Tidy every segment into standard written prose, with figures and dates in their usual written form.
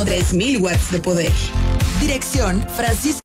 3000 watts de poder. Dirección: Francisco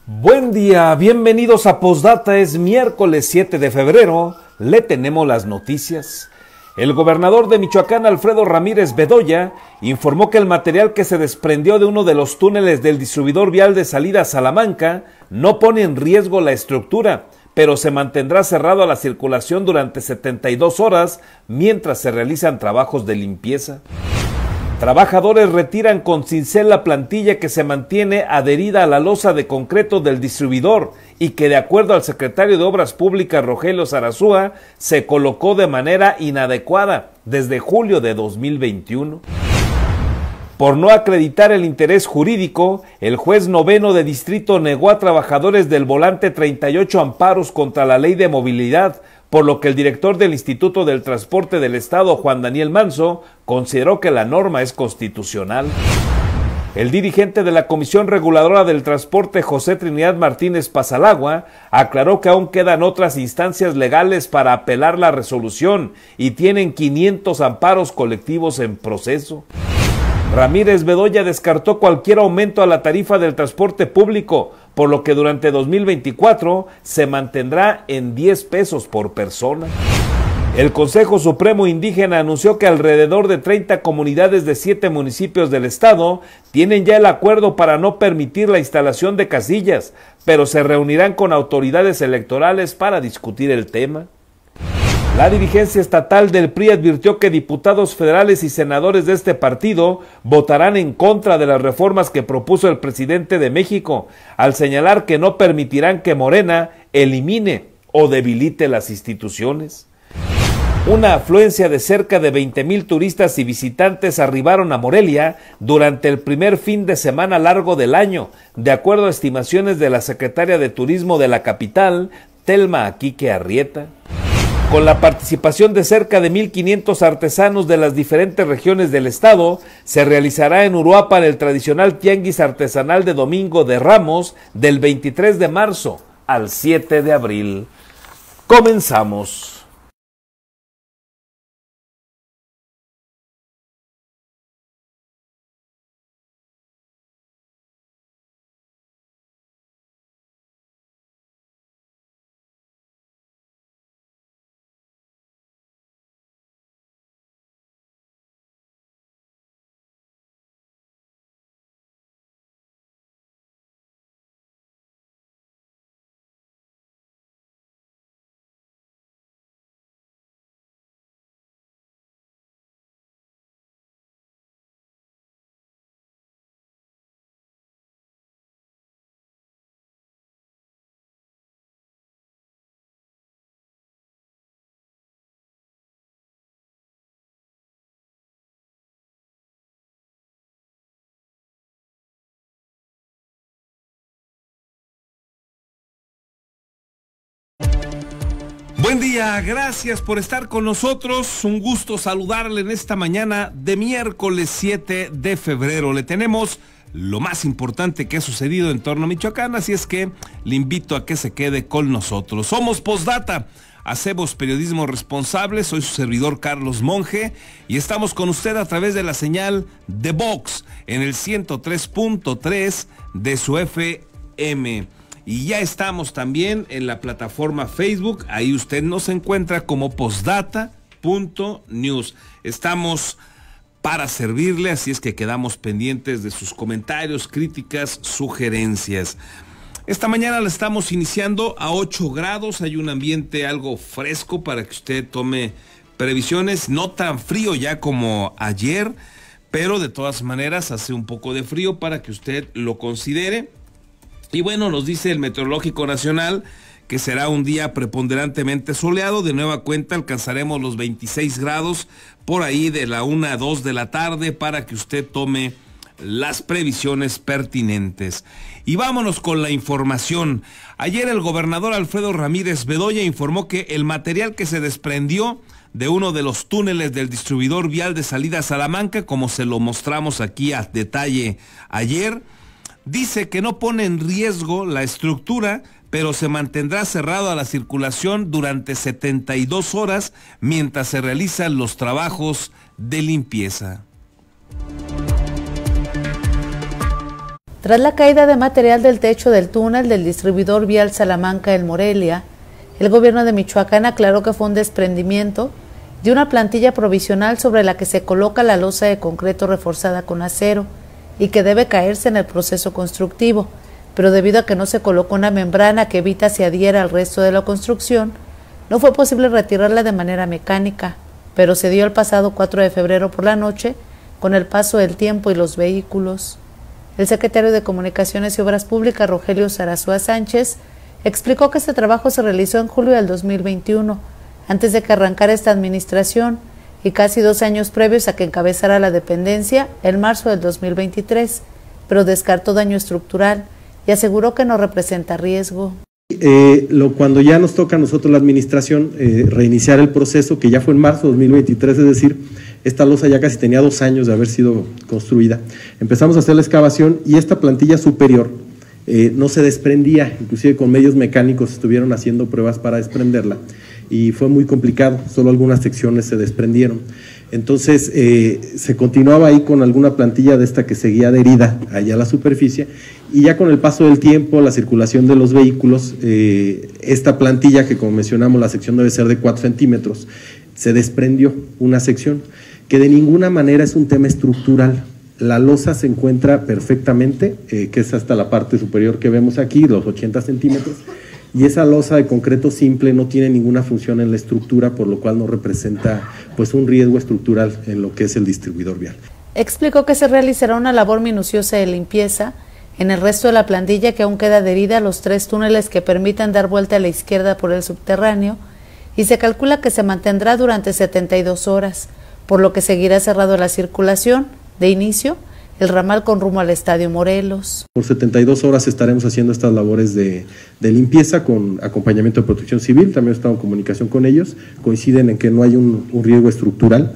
Buen día, bienvenidos a Postdata. Es miércoles 7 de febrero, le tenemos las noticias. El gobernador de Michoacán, Alfredo Ramírez Bedoya, informó que el material que se desprendió de uno de los túneles del distribuidor vial de salida a Salamanca no pone en riesgo la estructura, pero se mantendrá cerrado a la circulación durante 72 horas mientras se realizan trabajos de limpieza. Trabajadores retiran con cincel la plantilla que se mantiene adherida a la losa de concreto del distribuidor y que, de acuerdo al secretario de Obras Públicas, Rogelio Sarasúa, se colocó de manera inadecuada desde julio de 2021. Por no acreditar el interés jurídico, el juez noveno de distrito negó a trabajadores del Volante 38 amparos contra la Ley de Movilidad, por lo que el director del Instituto del Transporte del Estado, Juan Daniel Manso, consideró que la norma es constitucional. El dirigente de la Comisión Reguladora del Transporte, José Trinidad Martínez Pasalagua, aclaró que aún quedan otras instancias legales para apelar la resolución y tienen 500 amparos colectivos en proceso. Ramírez Bedoya descartó cualquier aumento a la tarifa del transporte público, por lo que durante 2024 se mantendrá en 10 pesos por persona. El Consejo Supremo Indígena anunció que alrededor de 30 comunidades de 7 municipios del estado tienen ya el acuerdo para no permitir la instalación de casillas, pero se reunirán con autoridades electorales para discutir el tema. La dirigencia estatal del PRI advirtió que diputados federales y senadores de este partido votarán en contra de las reformas que propuso el presidente de México, al señalar que no permitirán que Morena elimine o debilite las instituciones. Una afluencia de cerca de 20,000 turistas y visitantes arribaron a Morelia durante el primer fin de semana largo del año, de acuerdo a estimaciones de la secretaria de Turismo de la capital, Telma Aquique Arrieta. Con la participación de cerca de 1,500 artesanos de las diferentes regiones del estado, se realizará en Uruapan el tradicional tianguis artesanal de Domingo de Ramos del 23 de marzo al 7 de abril. Comenzamos. Buen día, gracias por estar con nosotros. Un gusto saludarle en esta mañana de miércoles 7 de febrero. Le tenemos lo más importante que ha sucedido en torno a Michoacán, así es que le invito a que se quede con nosotros. Somos Postdata, hacemos periodismo responsable, soy su servidor Carlos Monge y estamos con usted a través de la señal de Vox en el 103.3 de su FM. Y ya estamos también en la plataforma Facebook, ahí usted nos encuentra como postdata.news. Estamos para servirle, así es que quedamos pendientes de sus comentarios, críticas, sugerencias. Esta mañana la estamos iniciando a 8 grados, hay un ambiente algo fresco para que usted tome previsiones, no tan frío ya como ayer, pero de todas maneras hace un poco de frío para que usted lo considere. Y bueno, nos dice el Meteorológico Nacional que será un día preponderantemente soleado. De nueva cuenta alcanzaremos los 26 grados por ahí de la 1 a 2 de la tarde para que usted tome las previsiones pertinentes. Y vámonos con la información. Ayer el gobernador Alfredo Ramírez Bedoya informó que el material que se desprendió de uno de los túneles del distribuidor vial de salida a Salamanca, como se lo mostramos aquí a detalle ayer, dice que no pone en riesgo la estructura, pero se mantendrá cerrado a la circulación durante 72 horas mientras se realizan los trabajos de limpieza. Tras la caída de material del techo del túnel del distribuidor vial Salamanca en Morelia, el gobierno de Michoacán aclaró que fue un desprendimiento de una plantilla provisional sobre la que se coloca la losa de concreto reforzada con acero y que debe caerse en el proceso constructivo, pero debido a que no se colocó una membrana que evita se adhiera al resto de la construcción, no fue posible retirarla de manera mecánica, pero se dio el pasado 4 de febrero por la noche con el paso del tiempo y los vehículos. El secretario de Comunicaciones y Obras Públicas, Rogelio Sarasúa Sánchez, explicó que este trabajo se realizó en julio del 2021, antes de que arrancara esta administración, y casi 2 años previos a que encabezara la dependencia en marzo del 2023, pero descartó daño estructural y aseguró que no representa riesgo. Cuando ya nos toca a nosotros la administración reiniciar el proceso, que ya fue en marzo de 2023, es decir, esta losa ya casi tenía 2 años de haber sido construida, empezamos a hacer la excavación y esta plantilla superior no se desprendía, inclusive con medios mecánicos estuvieron haciendo pruebas para desprenderla y fue muy complicado, solo algunas secciones se desprendieron. Entonces se continuaba ahí con alguna plantilla de esta que seguía adherida allá a la superficie y ya con el paso del tiempo, la circulación de los vehículos, esta plantilla que como mencionamos la sección debe ser de 4 centímetros, se desprendió una sección que de ninguna manera es un tema estructural. La losa se encuentra perfectamente, que es hasta la parte superior que vemos aquí, los 80 centímetros, y esa losa de concreto simple no tiene ninguna función en la estructura, por lo cual no representa pues un riesgo estructural en lo que es el distribuidor vial. Explicó que se realizará una labor minuciosa de limpieza en el resto de la plantilla que aún queda adherida a los 3 túneles que permitan dar vuelta a la izquierda por el subterráneo y se calcula que se mantendrá durante 72 horas, por lo que seguirá cerrado la circulación de inicio el ramal con rumbo al Estadio Morelos. Por 72 horas estaremos haciendo estas labores de limpieza con acompañamiento de Protección Civil, también estamos en comunicación con ellos, coinciden en que no hay un riesgo estructural,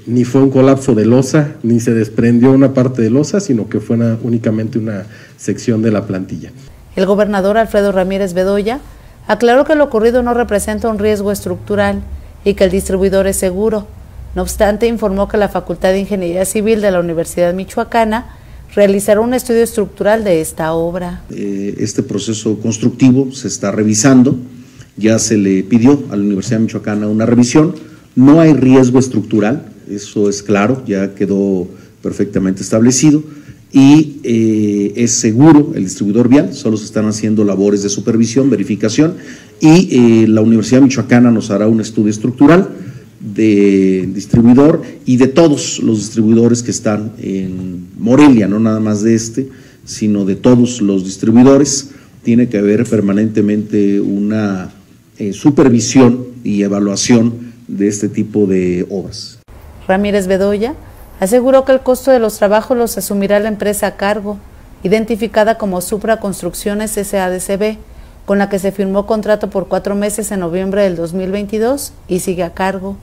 ni fue un colapso de losa, ni se desprendió una parte de losa, sino que fue únicamente una sección de la plantilla. El gobernador Alfredo Ramírez Bedoya aclaró que lo ocurrido no representa un riesgo estructural y que el distribuidor es seguro. No obstante, informó que la Facultad de Ingeniería Civil de la Universidad Michoacana realizará un estudio estructural de esta obra. Este proceso constructivo se está revisando, ya se le pidió a la Universidad Michoacana una revisión, no hay riesgo estructural, eso es claro, ya quedó perfectamente establecido y es seguro el distribuidor vial, solo se están haciendo labores de supervisión, verificación y la Universidad Michoacana nos hará un estudio estructural de distribuidor y de todos los distribuidores que están en Morelia, no nada más de este, sino de todos los distribuidores. Tiene que haber permanentemente una supervisión y evaluación de este tipo de obras. Ramírez Bedoya aseguró que el costo de los trabajos los asumirá la empresa a cargo, identificada como Supra Construcciones SADCB, con la que se firmó contrato por 4 meses en noviembre del 2022 y sigue a cargo.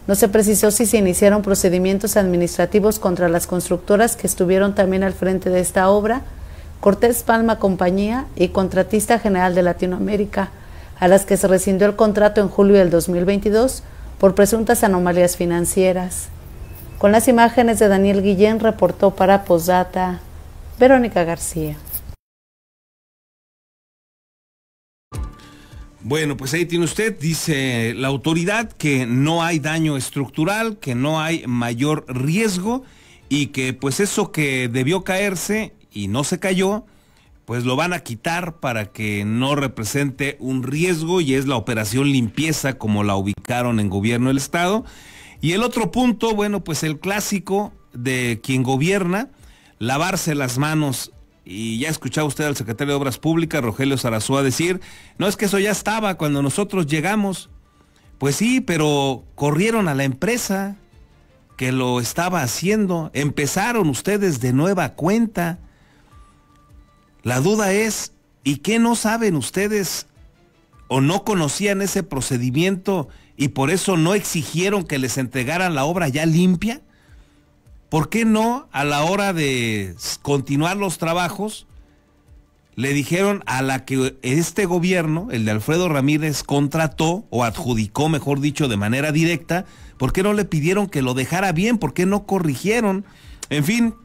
No se precisó si se iniciaron procedimientos administrativos contra las constructoras que estuvieron también al frente de esta obra, Cortés Palma Compañía y Contratista General de Latinoamérica, a las que se rescindió el contrato en julio del 2022 por presuntas anomalías financieras. Con las imágenes de Daniel Guillén, reportó para Postdata Verónica García. Bueno, pues ahí tiene usted, dice la autoridad que no hay daño estructural, que no hay mayor riesgo y que pues eso que debió caerse y no se cayó, pues lo van a quitar para que no represente un riesgo, y es la operación limpieza como la ubicaron en gobierno del estado. Y el otro punto, bueno, pues el clásico de quien gobierna, lavarse las manos. Y ya escuchaba usted al secretario de Obras Públicas, Rogelio Sarasúa, decir, no, es que eso ya estaba cuando nosotros llegamos. Pues sí, pero corrieron a la empresa que lo estaba haciendo, empezaron ustedes de nueva cuenta. La duda es, ¿y qué no saben ustedes o no conocían ese procedimiento y por eso no exigieron que les entregaran la obra ya limpia? ¿Por qué no, a la hora de continuar los trabajos, le dijeron a la que este gobierno, el de Alfredo Ramírez, contrató o adjudicó, mejor dicho, de manera directa? ¿Por qué no le pidieron que lo dejara bien? ¿Por qué no corrigieron? En fin,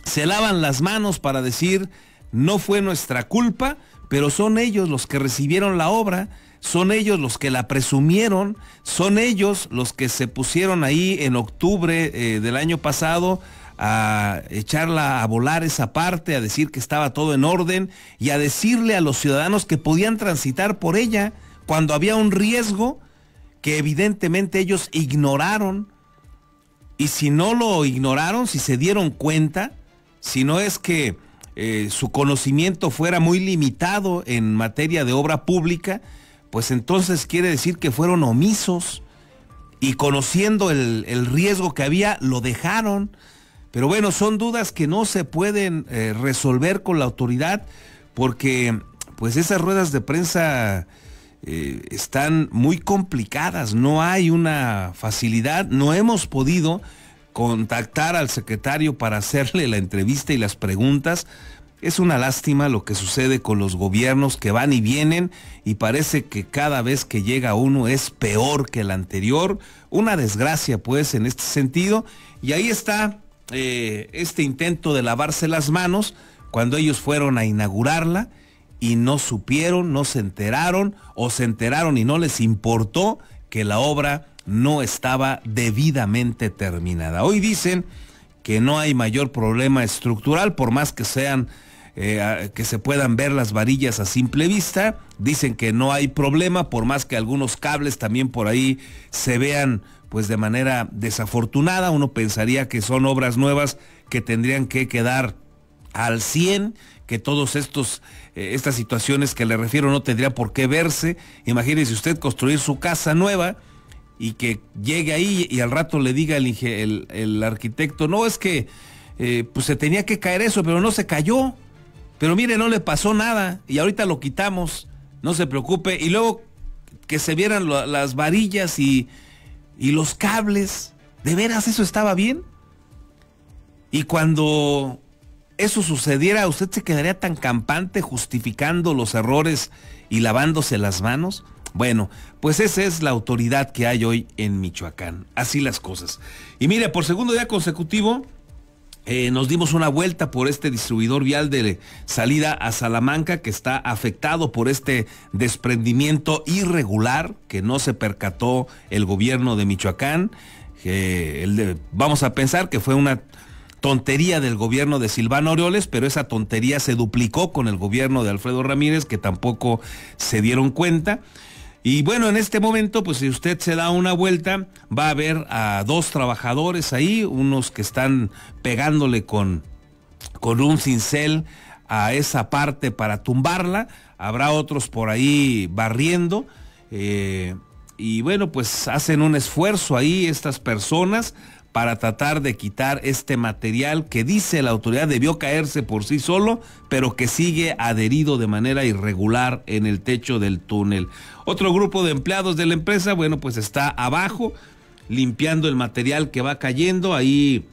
se lavan las manos para decir, no fue nuestra culpa, pero son ellos los que recibieron la obra, son ellos los que la presumieron, son ellos los que se pusieron ahí en octubre del año pasado a echarla a volar esa parte, a decir que estaba todo en orden y a decirle a los ciudadanos que podían transitar por ella cuando había un riesgo que evidentemente ellos ignoraron. Y si no lo ignoraron, si se dieron cuenta, si no es que su conocimiento fuera muy limitado en materia de obra pública, pues entonces quiere decir que fueron omisos y conociendo el riesgo que había, lo dejaron. Pero bueno, son dudas que no se pueden resolver con la autoridad porque pues esas ruedas de prensa están muy complicadas, no hay una facilidad, no hemos podido contactar al secretario para hacerle la entrevista y las preguntas. Es una lástima lo que sucede con los gobiernos que van y vienen y parece que cada vez que llega uno es peor que el anterior. Una desgracia pues en este sentido, y ahí está este intento de lavarse las manos cuando ellos fueron a inaugurarla y no supieron, no se enteraron o se enteraron y no les importó que la obra no estaba debidamente terminada. Hoy dicen que no hay mayor problema estructural, por más que sean que se puedan ver las varillas a simple vista. Dicen que no hay problema, por más que algunos cables también por ahí se vean pues de manera desafortunada. Uno pensaría que son obras nuevas que tendrían que quedar al 100, que todos estas situaciones que le refiero no tendría por qué verse. Imagínese usted construir su casa nueva y que llegue ahí y al rato le diga el arquitecto, no, es que pues se tenía que caer eso, pero no se cayó. Pero mire, no le pasó nada y ahorita lo quitamos, no se preocupe. Y luego que se vieran las varillas y los cables, ¿de veras eso estaba bien? Y cuando eso sucediera, ¿usted se quedaría tan campante justificando los errores y lavándose las manos? Bueno, pues esa es la autoridad que hay hoy en Michoacán, así las cosas. Y mire, por segundo día consecutivo, nos dimos una vuelta por este distribuidor vial de salida a Salamanca que está afectado por este desprendimiento irregular que no se percató el gobierno de Michoacán. Vamos a pensar que fue una tontería del gobierno de Silvano Aureoles, pero esa tontería se duplicó con el gobierno de Alfredo Ramírez, que tampoco se dieron cuenta. Y bueno, en este momento, pues si usted se da una vuelta, va a ver a 2 trabajadores ahí, unos que están pegándole con un cincel a esa parte para tumbarla, habrá otros por ahí barriendo, y bueno, pues hacen un esfuerzo ahí estas personas para tratar de quitar este material que dice la autoridad debió caerse por sí solo, pero que sigue adherido de manera irregular en el techo del túnel. Otro grupo de empleados de la empresa, bueno, pues está abajo limpiando el material que va cayendo. Ahí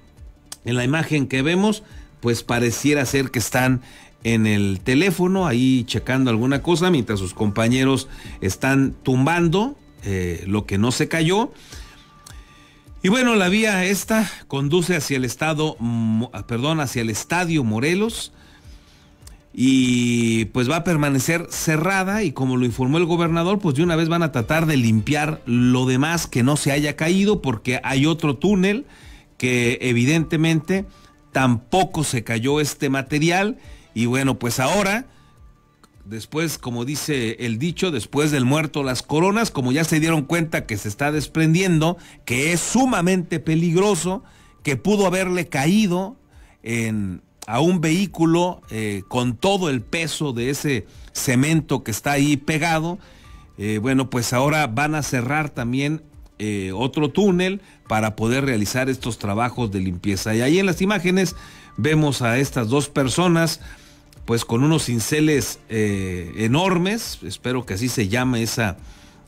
en la imagen que vemos, pues pareciera ser que están en el teléfono ahí checando alguna cosa mientras sus compañeros están tumbando lo que no se cayó. Y bueno, la vía esta conduce hacia el hacia el Estadio Morelos y pues va a permanecer cerrada, y como lo informó el gobernador, pues de una vez van a tratar de limpiar lo demás que no se haya caído, porque hay otro túnel que evidentemente tampoco se cayó este material. Y bueno, pues ahora, después, como dice el dicho, después del muerto las coronas, como ya se dieron cuenta que se está desprendiendo, que es sumamente peligroso, que pudo haberle caído a un vehículo con todo el peso de ese cemento que está ahí pegado, bueno, pues ahora van a cerrar también otro túnel para poder realizar estos trabajos de limpieza. Y ahí en las imágenes vemos a estas dos personas pues con unos cinceles enormes, espero que así se llame esa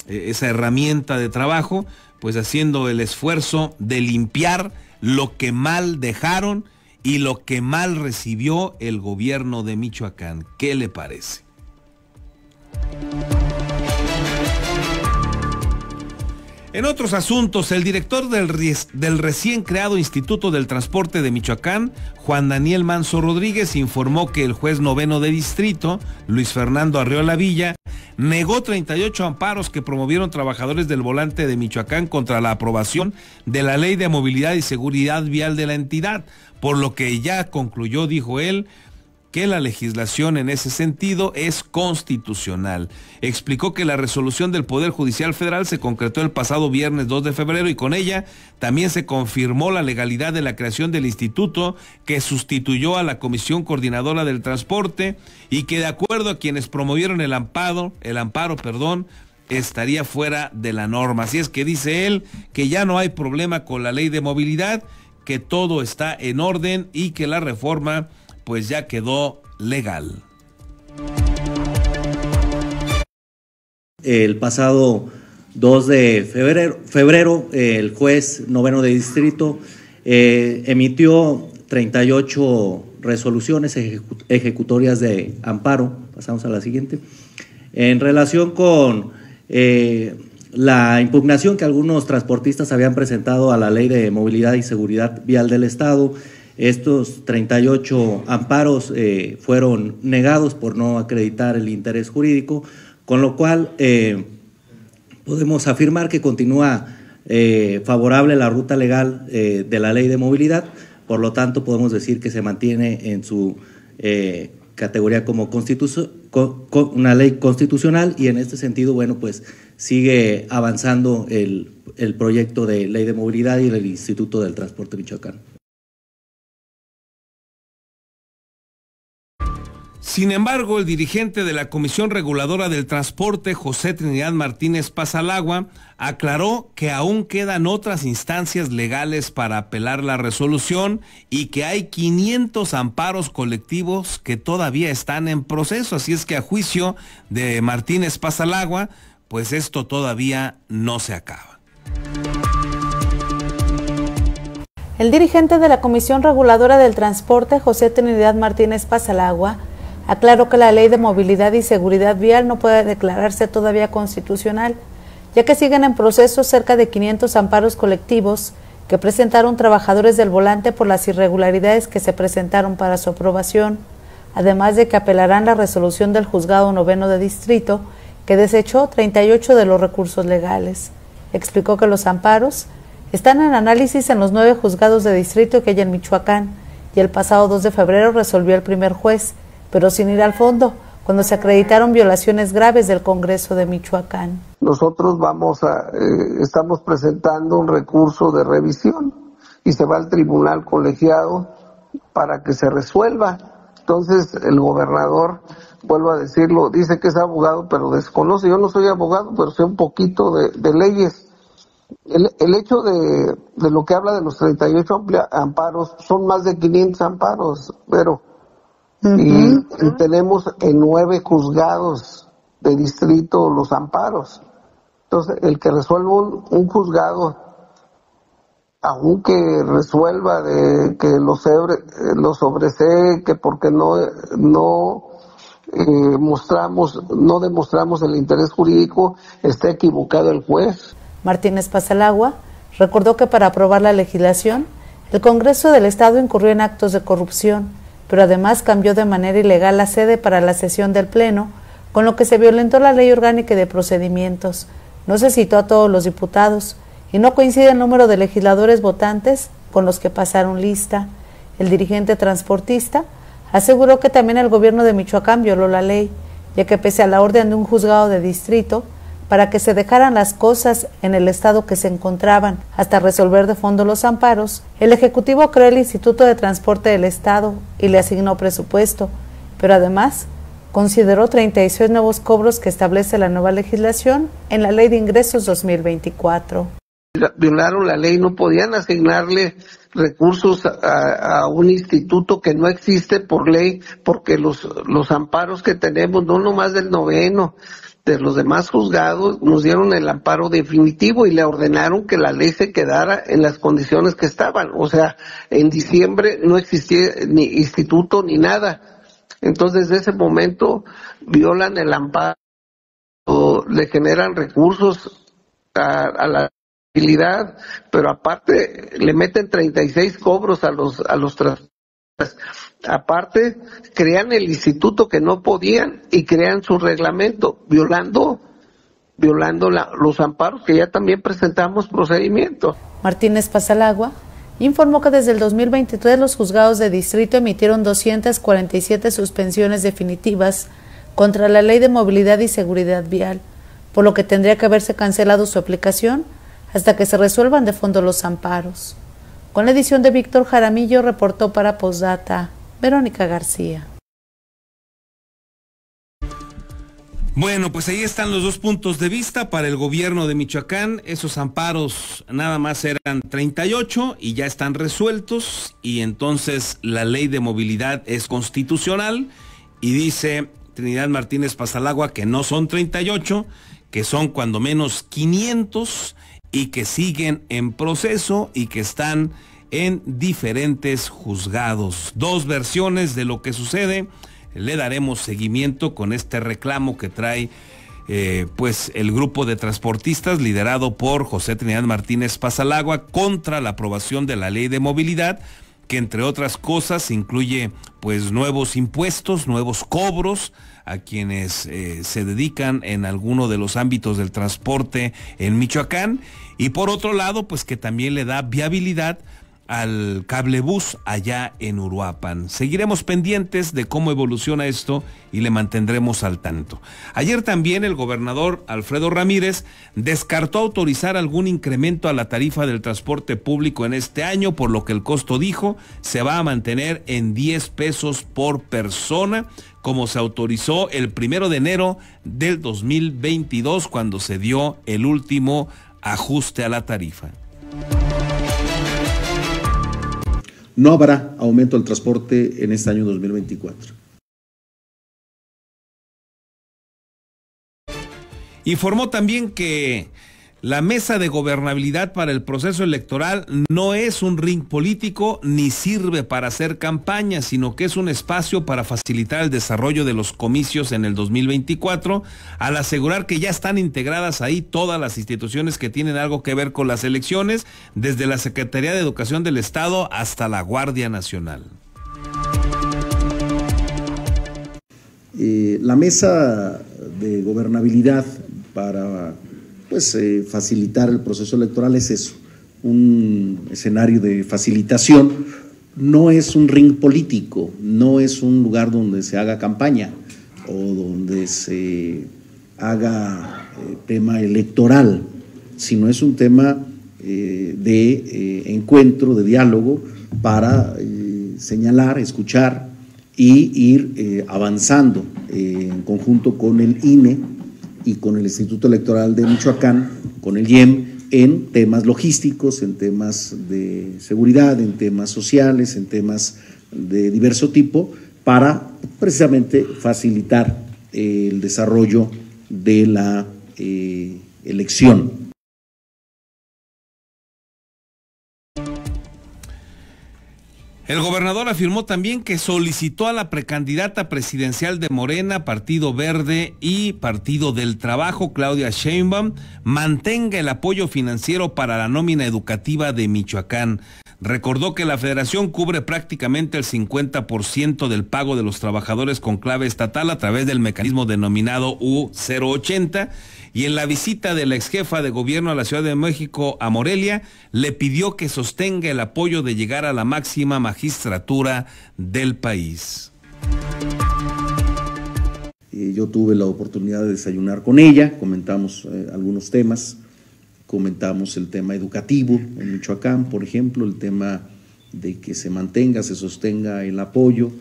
herramienta de trabajo, pues haciendo el esfuerzo de limpiar lo que mal dejaron y lo que mal recibió el gobierno de Michoacán. ¿Qué le parece? En otros asuntos, el director del recién creado Instituto del Transporte de Michoacán, Juan Daniel Manso Rodríguez, informó que el juez noveno de distrito, Luis Fernando Arriola Villa, negó 38 amparos que promovieron trabajadores del volante de Michoacán contra la aprobación de la Ley de Movilidad y Seguridad Vial de la entidad, por lo que ya concluyó, dijo él, que la legislación en ese sentido es constitucional. Explicó que la resolución del Poder Judicial Federal se concretó el pasado viernes 2 de febrero y con ella también se confirmó la legalidad de la creación del instituto que sustituyó a la Comisión Coordinadora del Transporte y que de acuerdo a quienes promovieron el amparo, estaría fuera de la norma. Así es que dice él que ya no hay problema con la ley de movilidad, que todo está en orden y que la reforma pues ya quedó legal. El pasado 2 de febrero, el juez noveno de distrito emitió 38 resoluciones ejecutorias de amparo. Pasamos a la siguiente. En relación con la impugnación que algunos transportistas habían presentado a la Ley de Movilidad y Seguridad Vial del Estado, estos 38 amparos fueron negados por no acreditar el interés jurídico, con lo cual podemos afirmar que continúa favorable la ruta legal de la Ley de Movilidad. Por lo tanto, podemos decir que se mantiene en su categoría como una ley constitucional, y en este sentido, bueno, pues sigue avanzando el proyecto de Ley de Movilidad y el Instituto del Transporte Michoacán. Sin embargo, el dirigente de la Comisión Reguladora del Transporte, José Trinidad Martínez Pasalagua, aclaró que aún quedan otras instancias legales para apelar la resolución y que hay 500 amparos colectivos que todavía están en proceso. Así es que a juicio de Martínez Pasalagua, pues esto todavía no se acaba. El dirigente de la Comisión Reguladora del Transporte, José Trinidad Martínez Pasalagua, aclaró que la Ley de Movilidad y Seguridad Vial no puede declararse todavía constitucional, ya que siguen en proceso cerca de 500 amparos colectivos que presentaron trabajadores del volante por las irregularidades que se presentaron para su aprobación, además de que apelarán la resolución del Juzgado Noveno de Distrito, que desechó 38 de los recursos legales. Explicó que los amparos están en análisis en los 9 juzgados de distrito que hay en Michoacán, y el pasado 2 de febrero resolvió el primer juez, pero sin ir al fondo, cuando se acreditaron violaciones graves del Congreso de Michoacán. Nosotros estamos presentando un recurso de revisión y se va al tribunal colegiado para que se resuelva. Entonces el gobernador, vuelvo a decirlo, dice que es abogado pero desconoce. Yo no soy abogado, pero sé un poquito de leyes. El hecho de lo que habla de los 38 amparos, son más de 500 amparos, pero y tenemos en 9 juzgados de distrito los amparos. Entonces, el que resuelva un juzgado, aunque resuelva de que lo sobresee, que porque no demostramos el interés jurídico, está equivocado el juez. Martínez Pasalagua recordó que para aprobar la legislación, el Congreso del Estado incurrió en actos de corrupción, pero además cambió de manera ilegal la sede para la sesión del Pleno, con lo que se violentó la Ley Orgánica de Procedimientos. No se citó a todos los diputados y no coincide el número de legisladores votantes con los que pasaron lista. El dirigente transportista aseguró que también el gobierno de Michoacán violó la ley, ya que pese a la orden de un juzgado de distrito para que se dejaran las cosas en el estado que se encontraban hasta resolver de fondo los amparos, el Ejecutivo creó el Instituto de Transporte del Estado y le asignó presupuesto, pero además consideró 36 nuevos cobros que establece la nueva legislación en la Ley de Ingresos 2024. Violaron la ley, no podían asignarle recursos a un instituto que no existe por ley, porque los amparos que tenemos, no nomás del 9º, de los demás juzgados, nos dieron el amparo definitivo y le ordenaron que la ley se quedara en las condiciones que estaban. O sea, en diciembre no existía ni instituto ni nada. Entonces, desde ese momento violan el amparo, le generan recursos a la utilidad, pero aparte le meten 36 cobros a los transportistas. Aparte, crean el instituto que no podían y crean su reglamento, violando los amparos que ya también presentamos procedimiento. Martínez Pasalagua informó que desde el 2023 los juzgados de distrito emitieron 247 suspensiones definitivas contra la Ley de Movilidad y Seguridad Vial, por lo que tendría que haberse cancelado su aplicación hasta que se resuelvan de fondo los amparos. Con la edición de Víctor Jaramillo, reportó para Postdata Verónica García. Bueno, pues ahí están los dos puntos de vista para el gobierno de Michoacán. Esos amparos nada más eran 38 y ya están resueltos, y entonces la ley de movilidad es constitucional, y dice Trinidad Martínez Pasalagua que no son 38, que son cuando menos 500 y que siguen en proceso y que están en diferentes juzgados. Dos versiones de lo que sucede. Le daremos seguimiento con este reclamo que trae pues el grupo de transportistas liderado por José Trinidad Martínez Pasalagua contra la aprobación de la ley de movilidad, que entre otras cosas incluye pues nuevos impuestos, nuevos cobros a quienes se dedican en alguno de los ámbitos del transporte en Michoacán, y por otro lado pues que también le da viabilidad al cablebús allá en Uruapan. Seguiremos pendientes de cómo evoluciona esto y le mantendremos al tanto. Ayer también el gobernador Alfredo Ramírez descartó autorizar algún incremento a la tarifa del transporte público en este año, por lo que el costo, dijo, se va a mantener en 10 pesos por persona, como se autorizó el 1 de enero del 2022, cuando se dio el último ajuste a la tarifa. No habrá aumento del transporte en este año 2024. Informó también que la mesa de gobernabilidad para el proceso electoral no es un ring político ni sirve para hacer campaña, sino que es un espacio para facilitar el desarrollo de los comicios en el 2024, al asegurar que ya están integradas ahí todas las instituciones que tienen algo que ver con las elecciones, desde la Secretaría de Educación del Estado hasta la Guardia Nacional. La mesa de gobernabilidad para facilitar el proceso electoral es eso, un escenario de facilitación. No es un ring político, no es un lugar donde se haga campaña o donde se haga tema electoral, sino es un tema de encuentro, de diálogo, para señalar, escuchar y ir avanzando en conjunto con el INE y con el Instituto Electoral de Michoacán, con el IEM, en temas logísticos, en temas de seguridad, en temas sociales, en temas de diverso tipo, para precisamente facilitar el desarrollo de la elección. El gobernador afirmó también que solicitó a la precandidata presidencial de Morena, Partido Verde y Partido del Trabajo, Claudia Sheinbaum, mantenga el apoyo financiero para la nómina educativa de Michoacán. Recordó que la federación cubre prácticamente el 50% del pago de los trabajadores con clave estatal a través del mecanismo denominado U080, y en la visita de la exjefa de gobierno a la Ciudad de México, a Morelia, le pidió que sostenga el apoyo de llegar a la máxima magistratura del país. Yo tuve la oportunidad de desayunar con ella, comentamos algunos temas, comentamos el tema educativo en Michoacán, por ejemplo, el tema de que se mantenga, se sostenga el apoyo,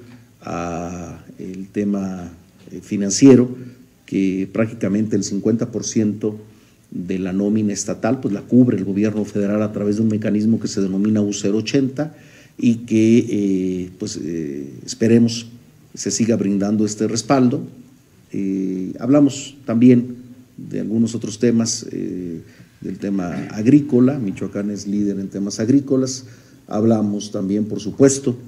el tema financiero, que prácticamente el 50% de la nómina estatal pues la cubre el gobierno federal a través de un mecanismo que se denomina U080 y que esperemos se siga brindando este respaldo. Hablamos también de algunos otros temas, del tema agrícola. Michoacán es líder en temas agrícolas. Hablamos también, por supuesto,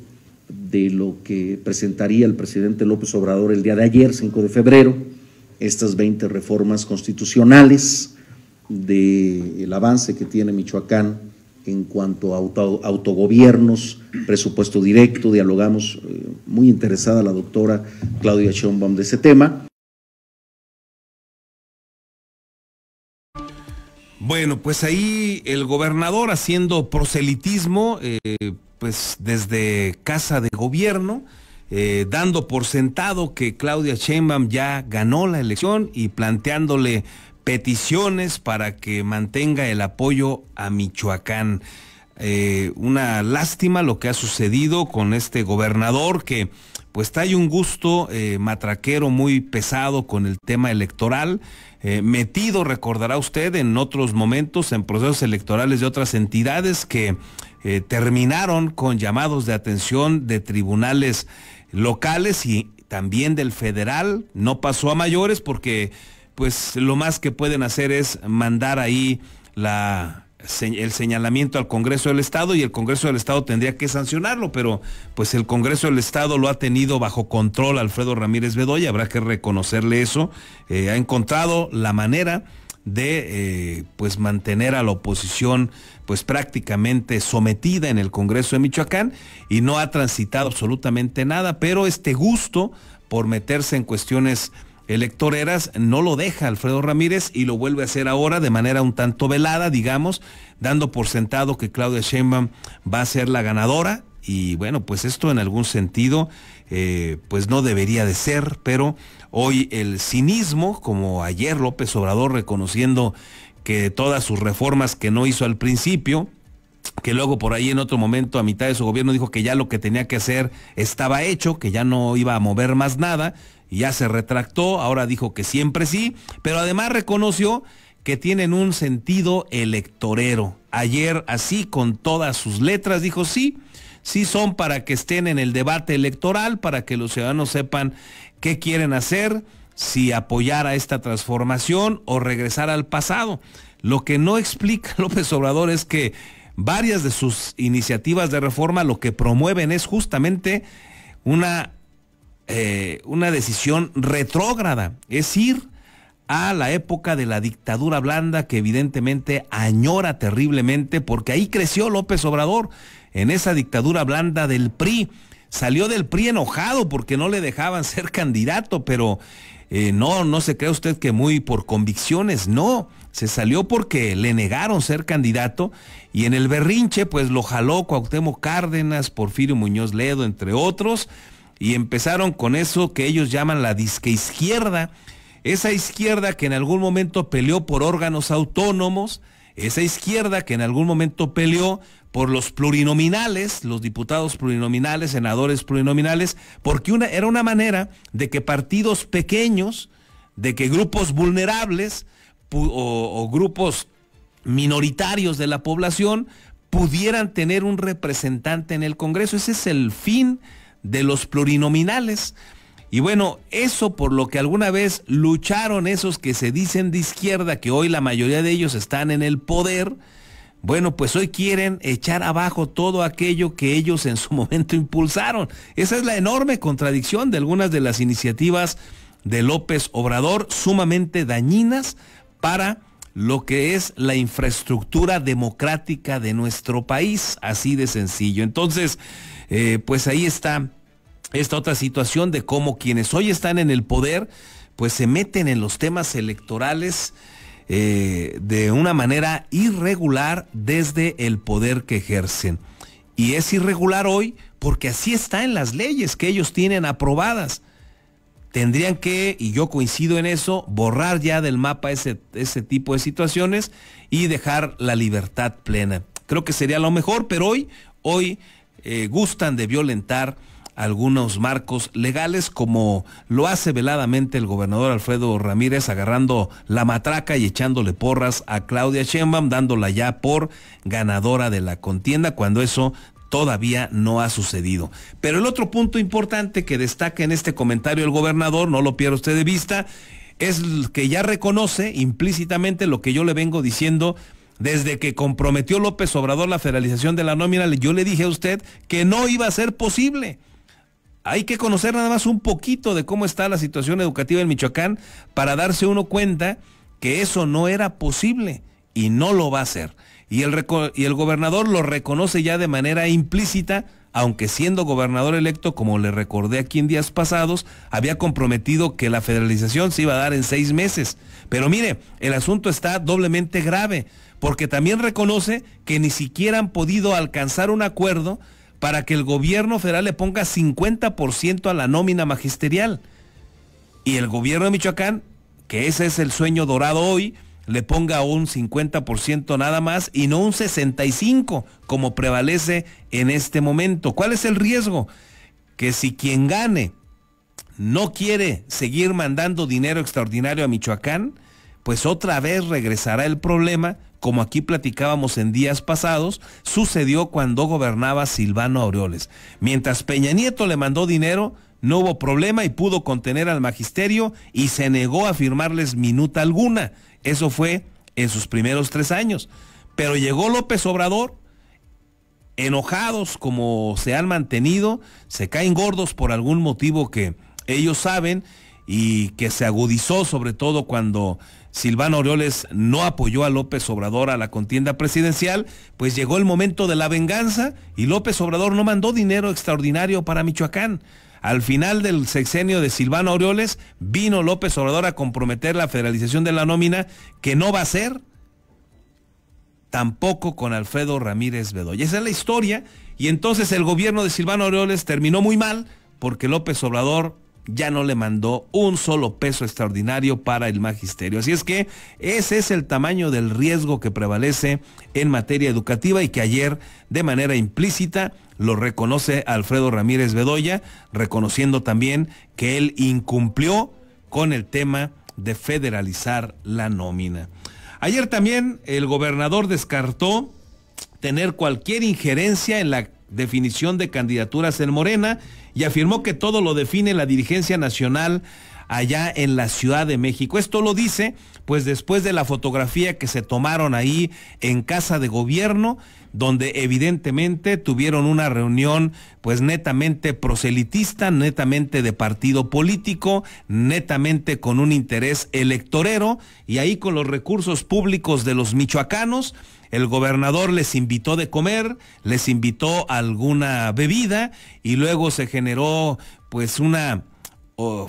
de lo que presentaría el presidente López Obrador el día de ayer, 5 de febrero, estas 20 reformas constitucionales, del avance que tiene Michoacán en cuanto a autogobiernos, presupuesto directo. Dialogamos, muy interesada la doctora Claudia Sheinbaum de ese tema. Bueno, pues ahí el gobernador haciendo proselitismo, pues desde Casa de Gobierno, dando por sentado que Claudia Sheinbaum ya ganó la elección y planteándole peticiones para que mantenga el apoyo a Michoacán. Una lástima lo que ha sucedido con este gobernador que pues trae un gusto matraquero muy pesado con el tema electoral, metido, recordará usted, en otros momentos en procesos electorales de otras entidades que terminaron con llamados de atención de tribunales locales y también del federal. No pasó a mayores porque pues lo más que pueden hacer es mandar ahí el señalamiento al Congreso del Estado, y el Congreso del Estado tendría que sancionarlo, pero pues el Congreso del Estado lo ha tenido bajo control Alfredo Ramírez Bedoya, habrá que reconocerle eso. Ha encontrado la manera de pues mantener a la oposición pues prácticamente sometida en el Congreso de Michoacán, y no ha transitado absolutamente nada, pero este gusto por meterse en cuestiones electoreras no lo deja Alfredo Ramírez, y lo vuelve a hacer ahora de manera un tanto velada, digamos, dando por sentado que Claudia Sheinbaum va a ser la ganadora. Y bueno, pues esto en algún sentido pues no debería de ser, pero hoy el cinismo, como ayer López Obrador reconociendo que todas sus reformas que no hizo al principio, que luego por ahí en otro momento a mitad de su gobierno dijo que ya lo que tenía que hacer estaba hecho, que ya no iba a mover más nada, y ya se retractó, ahora dijo que siempre sí, pero además reconoció que tienen un sentido electorero. Ayer, así con todas sus letras, dijo sí son para que estén en el debate electoral, para que los ciudadanos sepan qué quieren hacer, si apoyar a esta transformación o regresar al pasado. Lo que no explica López Obrador es que varias de sus iniciativas de reforma lo que promueven es justamente una decisión retrógrada, es ir a la época de la dictadura blanda que evidentemente añora terriblemente, porque ahí creció López Obrador, en esa dictadura blanda del PRI. Salió del PRI enojado porque no le dejaban ser candidato, pero no se crea usted que muy por convicciones, no, se salió porque le negaron ser candidato, y en el berrinche pues lo jaló Cuauhtémoc Cárdenas, Porfirio Muñoz Ledo, entre otros, y empezaron con eso que ellos llaman la disque izquierda, esa izquierda que en algún momento peleó por órganos autónomos, esa izquierda que en algún momento peleó por los plurinominales, los diputados plurinominales, senadores plurinominales, porque era una manera de que partidos pequeños, de que grupos vulnerables o grupos minoritarios de la población pudieran tener un representante en el Congreso. Ese es el fin de los plurinominales. Y bueno, eso por lo que alguna vez lucharon esos que se dicen de izquierda, que hoy la mayoría de ellos están en el poder, bueno, pues hoy quieren echar abajo todo aquello que ellos en su momento impulsaron. Esa es la enorme contradicción de algunas de las iniciativas de López Obrador, sumamente dañinas para lo que es la infraestructura democrática de nuestro país, así de sencillo. Entonces, pues ahí está esta otra situación de cómo quienes hoy están en el poder, pues se meten en los temas electorales de una manera irregular desde el poder que ejercen. Y es irregular hoy porque así está en las leyes que ellos tienen aprobadas. Tendrían que, y yo coincido en eso, borrar ya del mapa ese tipo de situaciones y dejar la libertad plena. Creo que sería lo mejor, pero hoy gustan de violentar algunos marcos legales, como lo hace veladamente el gobernador Alfredo Ramírez, agarrando la matraca y echándole porras a Claudia Sheinbaum, dándola ya por ganadora de la contienda, cuando eso todavía no ha sucedido. Pero el otro punto importante que destaca en este comentario el gobernador, no lo pierda usted de vista, es que ya reconoce implícitamente lo que yo le vengo diciendo desde que comprometió López Obrador la federalización de la nómina. Yo le dije a usted que no iba a ser posible. Hay que conocer nada más un poquito de cómo está la situación educativa en Michoacán para darse uno cuenta que eso no era posible y no lo va a hacer. Y el gobernador lo reconoce ya de manera implícita, aunque siendo gobernador electo, como le recordé aquí en días pasados, había comprometido que la federalización se iba a dar en 6 meses. Pero mire, el asunto está doblemente grave, porque también reconoce que ni siquiera han podido alcanzar un acuerdo para que el gobierno federal le ponga 50% a la nómina magisterial. Y el gobierno de Michoacán, que ese es el sueño dorado hoy, le ponga un 50% nada más y no un 65% como prevalece en este momento. ¿Cuál es el riesgo? Que si quien gane no quiere seguir mandando dinero extraordinario a Michoacán, pues otra vez regresará el problema, como aquí platicábamos en días pasados, sucedió cuando gobernaba Silvano Aureoles. Mientras Peña Nieto le mandó dinero, no hubo problema y pudo contener al magisterio y se negó a firmarles minuta alguna. Eso fue en sus primeros 3 años. Pero llegó López Obrador, enojados como se han mantenido, se caen gordos por algún motivo que ellos saben y que se agudizó sobre todo cuando Silvano Aureoles no apoyó a López Obrador a la contienda presidencial. Pues llegó el momento de la venganza y López Obrador no mandó dinero extraordinario para Michoacán. Al final del sexenio de Silvano Aureoles, vino López Obrador a comprometer la federalización de la nómina, que no va a ser tampoco con Alfredo Ramírez Bedoya. Esa es la historia, y entonces el gobierno de Silvano Aureoles terminó muy mal, porque López Obrador ya no le mandó un solo peso extraordinario para el magisterio. Así es que ese es el tamaño del riesgo que prevalece en materia educativa y que ayer de manera implícita lo reconoce Alfredo Ramírez Bedoya, reconociendo también que él incumplió con el tema de federalizar la nómina. Ayer también el gobernador descartó tener cualquier injerencia en la definición de candidaturas en Morena y afirmó que todo lo define la dirigencia nacional allá en la Ciudad de México. Esto lo dice pues después de la fotografía que se tomaron ahí en Casa de Gobierno, donde evidentemente tuvieron una reunión pues netamente proselitista, netamente de partido político, netamente con un interés electorero, y ahí con los recursos públicos de los michoacanos. El gobernador les invitó de comer, les invitó alguna bebida y luego se generó pues una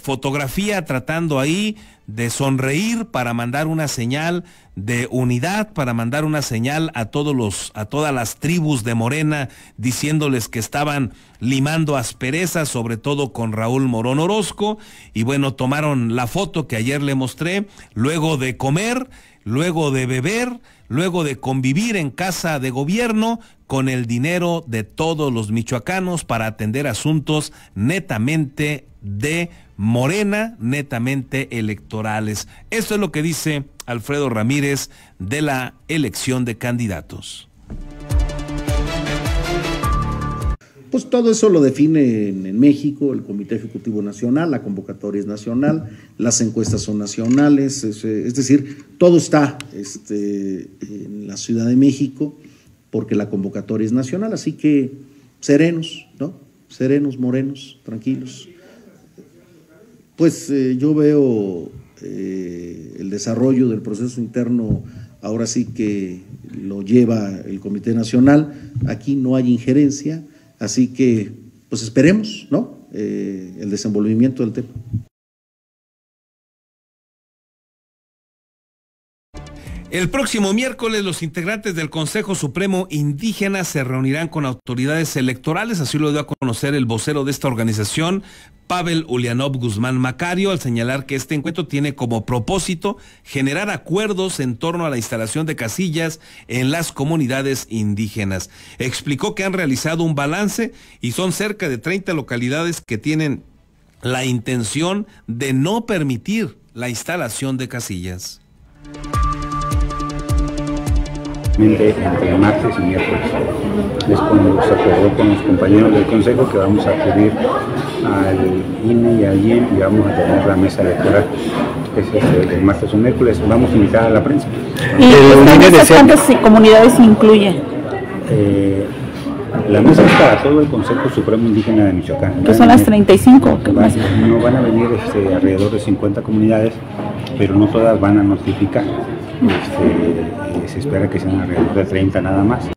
fotografía tratando ahí de sonreír para mandar una señal de unidad, para mandar una señal a todas las tribus de Morena, diciéndoles que estaban limando asperezas, sobre todo con Raúl Morón Orozco. Y bueno, tomaron la foto que ayer le mostré, luego de comer, luego de beber, luego de convivir en Casa de Gobierno con el dinero de todos los michoacanos para atender asuntos netamente de Morena, netamente electorales. Esto es lo que dice Alfredo Ramírez de la elección de candidatos. Pues todo eso lo define en México el Comité Ejecutivo Nacional, la convocatoria es nacional, las encuestas son nacionales, es decir, todo está en la Ciudad de México porque la convocatoria es nacional, así que serenos, ¿no? Serenos, morenos, tranquilos. Pues yo veo el desarrollo del proceso interno, ahora sí que lo lleva el Comité Nacional, aquí no hay injerencia. Así que, pues esperemos, ¿no? El desenvolvimiento del tema. El próximo miércoles los integrantes del Consejo Supremo Indígena se reunirán con autoridades electorales, así lo dio a conocer el vocero de esta organización, Pavel Ulianov Guzmán Macario, al señalar que este encuentro tiene como propósito generar acuerdos en torno a la instalación de casillas en las comunidades indígenas. Explicó que han realizado un balance y son cerca de 30 localidades que tienen la intención de no permitir la instalación de casillas. Entre martes y miércoles. Es cuando se acordó con los compañeros del Consejo que vamos a acudir al INE y al IEM y vamos a tener la mesa electoral. Es el martes o miércoles. Vamos a invitar a la prensa. ¿Y cuántas comunidades incluye? La mesa es para todo el Consejo Supremo Indígena de Michoacán. ¿Que son las 35? ¿Qué más? No van a venir alrededor de 50 comunidades, pero no todas van a notificar. Se espera que sean alrededor de 30 nada más.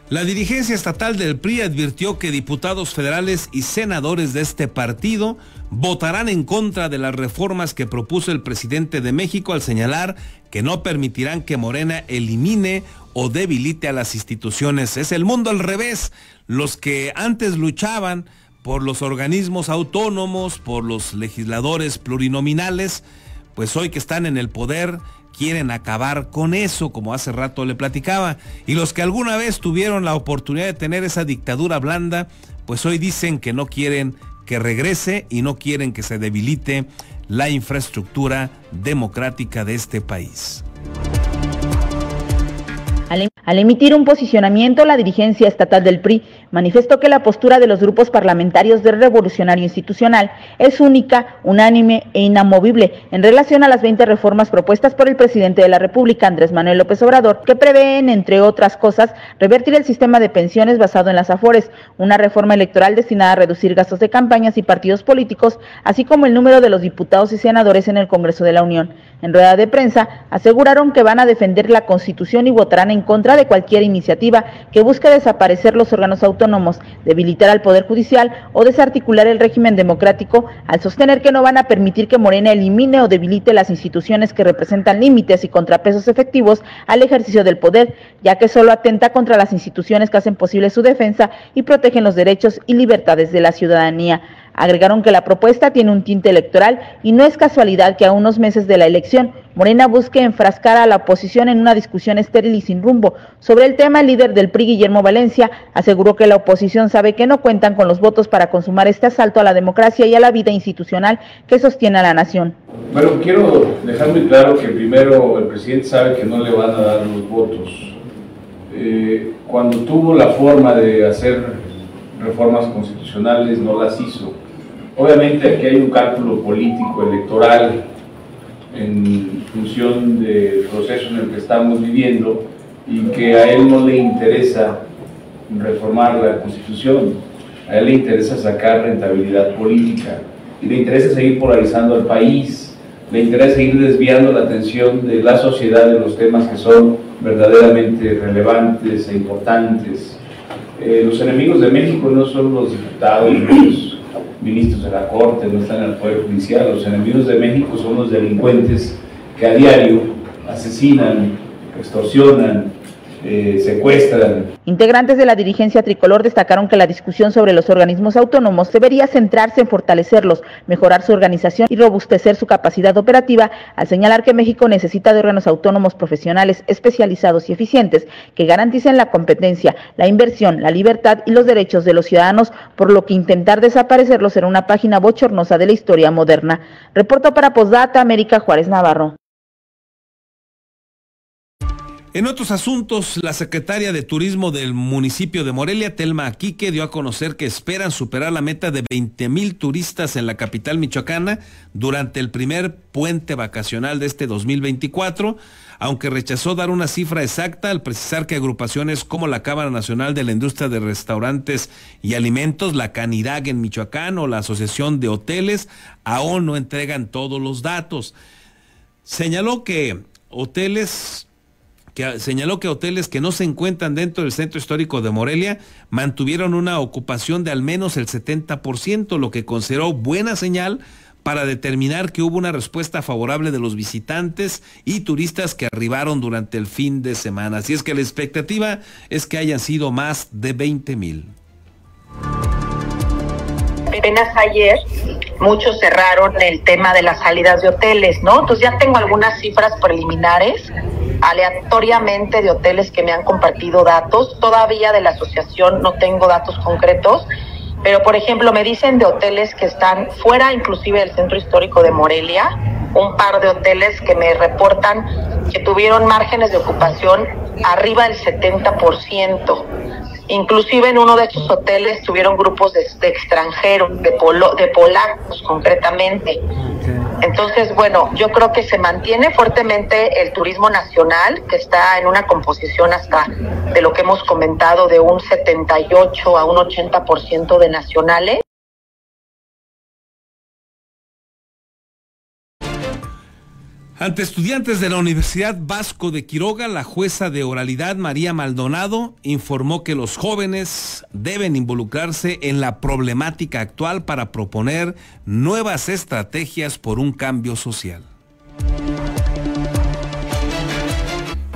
La dirigencia estatal del PRI advirtió que diputados federales y senadores de este partido votarán en contra de las reformas que propuso el presidente de México, al señalar que no permitirán que Morena elimine o debilite a las instituciones. Es el mundo al revés. Los que antes luchaban por los organismos autónomos, por los legisladores plurinominales, pues hoy que están en el poder quieren acabar con eso, como hace rato le platicaba. Y los que alguna vez tuvieron la oportunidad de tener esa dictadura blanda, pues hoy dicen que no quieren que regrese y no quieren que se debilite la infraestructura democrática de este país. Al emitir un posicionamiento, la dirigencia estatal del PRI manifestó que la postura de los grupos parlamentarios del Revolucionario Institucional es única, unánime e inamovible en relación a las 20 reformas propuestas por el presidente de la República, Andrés Manuel López Obrador, que prevén, entre otras cosas, revertir el sistema de pensiones basado en las AFORES, una reforma electoral destinada a reducir gastos de campañas y partidos políticos, así como el número de los diputados y senadores en el Congreso de la Unión. En rueda de prensa, aseguraron que van a defender la Constitución y votarán en contra de cualquier iniciativa que busque desaparecer los órganos autónomos, debilitar al Poder Judicial o desarticular el régimen democrático, al sostener que no van a permitir que Morena elimine o debilite las instituciones que representan límites y contrapesos efectivos al ejercicio del poder, ya que solo atenta contra las instituciones que hacen posible su defensa y protegen los derechos y libertades de la ciudadanía. Agregaron que la propuesta tiene un tinte electoral y no es casualidad que a unos meses de la elección, Morena busque enfrascar a la oposición en una discusión estéril y sin rumbo. Sobre el tema, el líder del PRI, Guillermo Valencia, aseguró que la oposición sabe que no cuentan con los votos para consumar este asalto a la democracia y a la vida institucional que sostiene a la nación. Bueno, quiero dejar muy claro que primero el presidente sabe que no le van a dar los votos. Cuando tuvo la forma de hacer reformas constitucionales, no las hizo. Obviamente aquí hay un cálculo político, electoral, en función del proceso en el que estamos viviendo y que a él no le interesa reformar la Constitución, a él le interesa sacar rentabilidad política y le interesa seguir polarizando al país, le interesa seguir desviando la atención de la sociedad de los temas que son verdaderamente relevantes e importantes. Los enemigos de México no son los diputados, los ministros de la Corte, no están en el Poder Judicial. Los enemigos de México son los delincuentes que a diario asesinan, extorsionan, secuestran. Integrantes de la dirigencia tricolor destacaron que la discusión sobre los organismos autónomos debería centrarse en fortalecerlos, mejorar su organización y robustecer su capacidad operativa, al señalar que México necesita de órganos autónomos profesionales, especializados y eficientes que garanticen la competencia, la inversión, la libertad y los derechos de los ciudadanos, por lo que intentar desaparecerlos será una página bochornosa de la historia moderna. Reporta para Postdata, América Juárez Navarro. En otros asuntos, la secretaria de Turismo del municipio de Morelia, Telma Aquique, dio a conocer que esperan superar la meta de 20,000 turistas en la capital michoacana durante el primer puente vacacional de este 2024, aunque rechazó dar una cifra exacta al precisar que agrupaciones como la Cámara Nacional de la Industria de Restaurantes y Alimentos, la CANIRAG en Michoacán o la Asociación de Hoteles aún no entregan todos los datos. Señaló que hoteles que no se encuentran dentro del centro histórico de Morelia mantuvieron una ocupación de al menos el 70%, lo que consideró buena señal para determinar que hubo una respuesta favorable de los visitantes y turistas que arribaron durante el fin de semana. Así es que la expectativa es que hayan sido más de 20,000. Apenas ayer muchos cerraron el tema de las salidas de hoteles, ¿no? Entonces ya tengo algunas cifras preliminares, aleatoriamente de hoteles que me han compartido datos. Todavía de la asociación no tengo datos concretos, pero por ejemplo me dicen de hoteles que están fuera inclusive del centro histórico de Morelia, un par de hoteles que me reportan que tuvieron márgenes de ocupación arriba del 70%. Inclusive en uno de estos hoteles tuvieron grupos de extranjeros, de polacos concretamente. Entonces, bueno, yo creo que se mantiene fuertemente el turismo nacional, que está en una composición hasta de lo que hemos comentado de un 78 a un 80% de nacionales. Ante estudiantes de la Universidad Vasco de Quiroga, la jueza de oralidad María Maldonado informó que los jóvenes deben involucrarse en la problemática actual para proponer nuevas estrategias por un cambio social.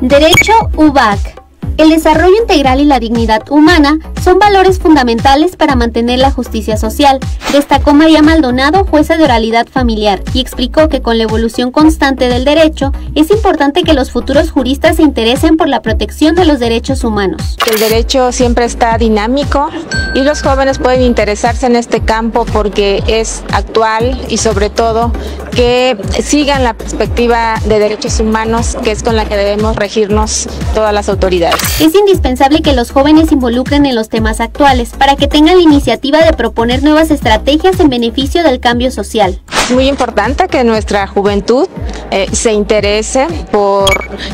Derecho UBAC. El desarrollo integral y la dignidad humana son valores fundamentales para mantener la justicia social, destacó María Maldonado, jueza de oralidad familiar, y explicó que con la evolución constante del derecho, es importante que los futuros juristas se interesen por la protección de los derechos humanos. El derecho siempre está dinámico y los jóvenes pueden interesarse en este campo porque es actual y sobre todo que sigan la perspectiva de derechos humanos, que es con la que debemos regirnos todas las autoridades. Es indispensable que los jóvenes se involucren en los temas actuales para que tengan la iniciativa de proponer nuevas estrategias en beneficio del cambio social. Es muy importante que nuestra juventud se interese por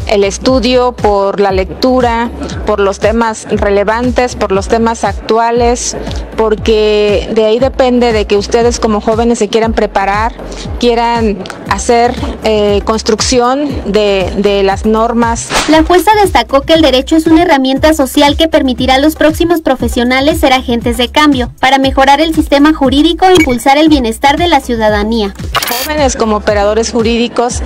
el estudio, por la lectura, por los temas relevantes, por los temas actuales, porque de ahí depende de que ustedes como jóvenes se quieran preparar, quieran hacer construcción de las normas. La jueza destacó que el derecho es una herramienta social que permitirá a los próximos profesionales ser agentes de cambio para mejorar el sistema jurídico e impulsar el bienestar de la ciudadanía. Jóvenes como operadores jurídicos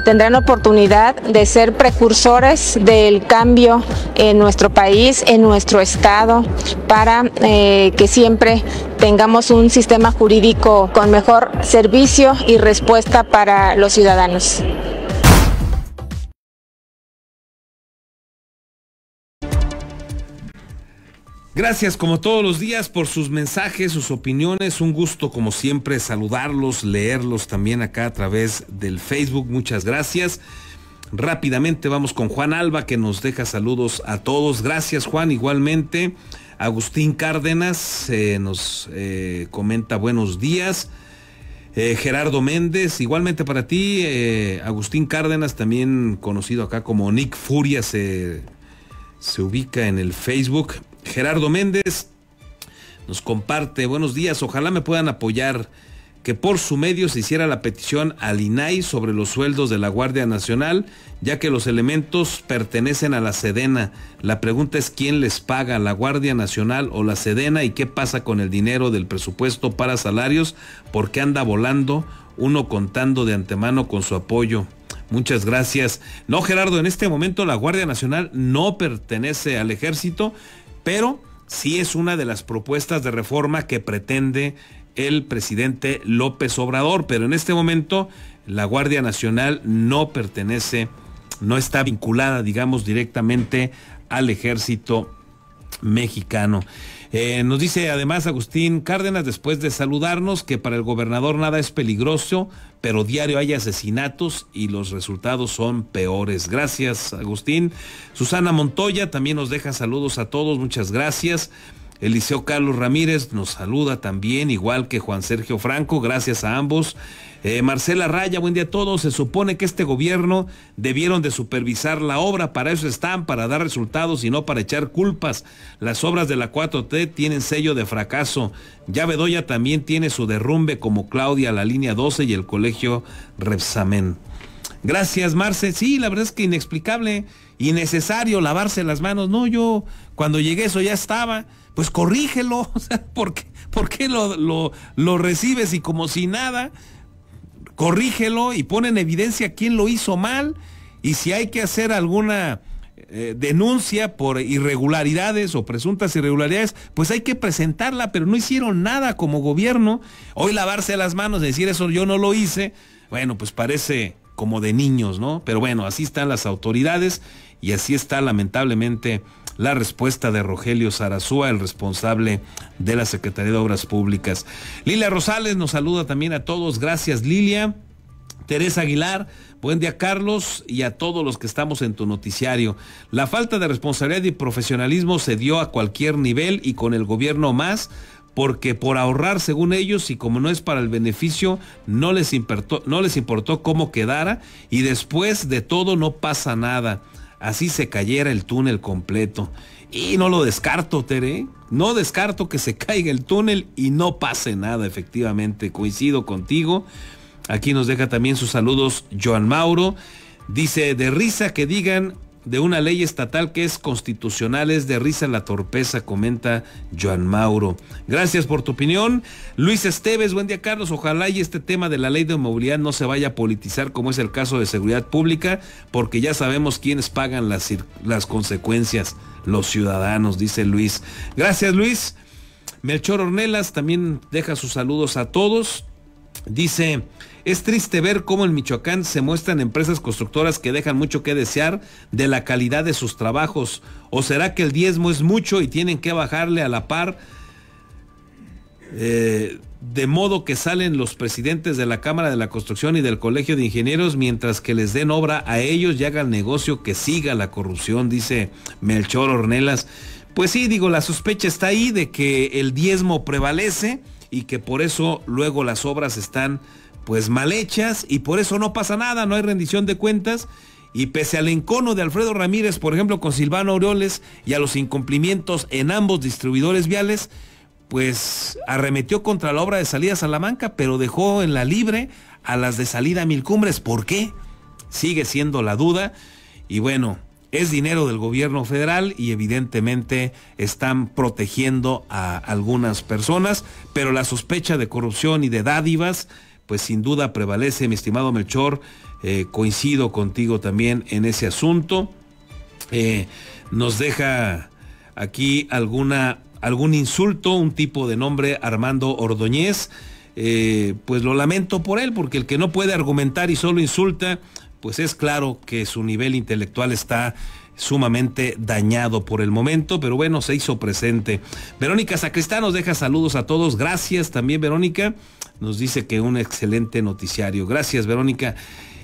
tendrán oportunidad de ser precursores del cambio en nuestro país, en nuestro estado, para que siempre tengamos un sistema jurídico con mejor servicio y respuesta para los ciudadanos. Gracias como todos los días por sus mensajes, sus opiniones. Un gusto como siempre saludarlos, leerlos también acá a través del Facebook. Muchas gracias. Rápidamente vamos con Juan Alba, que nos deja saludos a todos. Gracias, Juan, igualmente. Agustín Cárdenas nos comenta buenos días. Gerardo Méndez, igualmente para ti. Agustín Cárdenas, también conocido acá como Nick Furia, se ubica en el Facebook. Gerardo Méndez nos comparte, buenos días, ojalá me puedan apoyar, que por su medio se hiciera la petición al INAI sobre los sueldos de la Guardia Nacional, ya que los elementos pertenecen a la Sedena. La pregunta es quién les paga, la Guardia Nacional o la Sedena, y qué pasa con el dinero del presupuesto para salarios, porque anda volando uno contando de antemano con su apoyo. Muchas gracias. No, Gerardo, en este momento la Guardia Nacional no pertenece al Ejército, pero sí es una de las propuestas de reforma que pretende el presidente López Obrador, pero en este momento la Guardia Nacional no pertenece, no está vinculada, digamos, directamente al Ejército mexicano. Nos dice además Agustín Cárdenas, después de saludarnos, que para el gobernador nada es peligroso, pero diario hay asesinatos y los resultados son peores. Gracias, Agustín. Susana Montoya también nos deja saludos a todos, muchas gracias. Eliseo Carlos Ramírez nos saluda también, igual que Juan Sergio Franco, gracias a ambos. Marcela Raya, buen día a todos. Se supone que este gobierno debieron de supervisar la obra, para eso están, para dar resultados y no para echar culpas. Las obras de la 4T tienen sello de fracaso. Ya Bedoya también tiene su derrumbe, como Claudia, la línea 12 y el colegio Repsamen. Gracias, Marce. Sí, la verdad es que inexplicable, innecesario lavarse las manos. No, yo cuando llegué eso ya estaba. Pues corrígelo, o sea, ¿por qué lo recibes y como si nada? Corrígelo y pon en evidencia quién lo hizo mal, y si hay que hacer alguna denuncia por irregularidades o presuntas irregularidades, pues hay que presentarla, pero no hicieron nada como gobierno. Hoy lavarse las manos, decir eso yo no lo hice, bueno, pues parece como de niños, ¿no? Pero bueno, así están las autoridades y así está lamentablemente la respuesta de Rogelio Zarazúa, el responsable de la Secretaría de Obras Públicas. Lilia Rosales nos saluda también a todos, gracias Lilia. Teresa Aguilar, buen día Carlos y a todos los que estamos en tu noticiario. La falta de responsabilidad y profesionalismo se dio a cualquier nivel y con el gobierno más, porque por ahorrar según ellos y como no es para el beneficio, no les importó cómo quedara, y después de todo no pasa nada. Así se cayera el túnel completo. Y no lo descarto, Tere, no descarto que se caiga el túnel y no pase nada, efectivamente, coincido contigo. Aquí nos deja también sus saludos Joan Mauro, dice, de risa que digan de una ley estatal que es constitucional, es de risa la torpeza, comenta Joan Mauro. Gracias por tu opinión. Luis Esteves, buen día Carlos, ojalá y este tema de la ley de movilidad no se vaya a politizar como es el caso de seguridad pública, porque ya sabemos quiénes pagan las consecuencias, los ciudadanos, dice Luis. Gracias Luis. Melchor Ornelas también deja sus saludos a todos. Dice, es triste ver cómo en Michoacán se muestran empresas constructoras que dejan mucho que desear de la calidad de sus trabajos. ¿O será que el diezmo es mucho y tienen que bajarle a la par? De modo que salen los presidentes de la Cámara de la Construcción y del Colegio de Ingenieros mientras que les den obra a ellos y hagan negocio, que siga la corrupción, dice Melchor Ornelas. Pues sí, digo, la sospecha está ahí de que el diezmo prevalece y que por eso luego las obras están pues mal hechas y por eso no pasa nada, no hay rendición de cuentas. Y pese al encono de Alfredo Ramírez, por ejemplo, con Silvano Aureoles, y a los incumplimientos en ambos distribuidores viales, pues arremetió contra la obra de salida a Salamanca, pero dejó en la libre a las de salida a Mil Cumbres. ¿Por qué? Sigue siendo la duda. Y bueno, es dinero del gobierno federal y evidentemente están protegiendo a algunas personas, pero la sospecha de corrupción y de dádivas, pues sin duda prevalece, mi estimado Melchor. Coincido contigo también en ese asunto. Nos deja aquí algún insulto, un tipo de nombre Armando Ordóñez. Pues lo lamento por él, porque el que no puede argumentar y solo insulta, pues es claro que su nivel intelectual está sumamente dañado por el momento, pero bueno, se hizo presente. Verónica Sacristán nos deja saludos a todos, gracias también Verónica, nos dice que un excelente noticiario, gracias Verónica.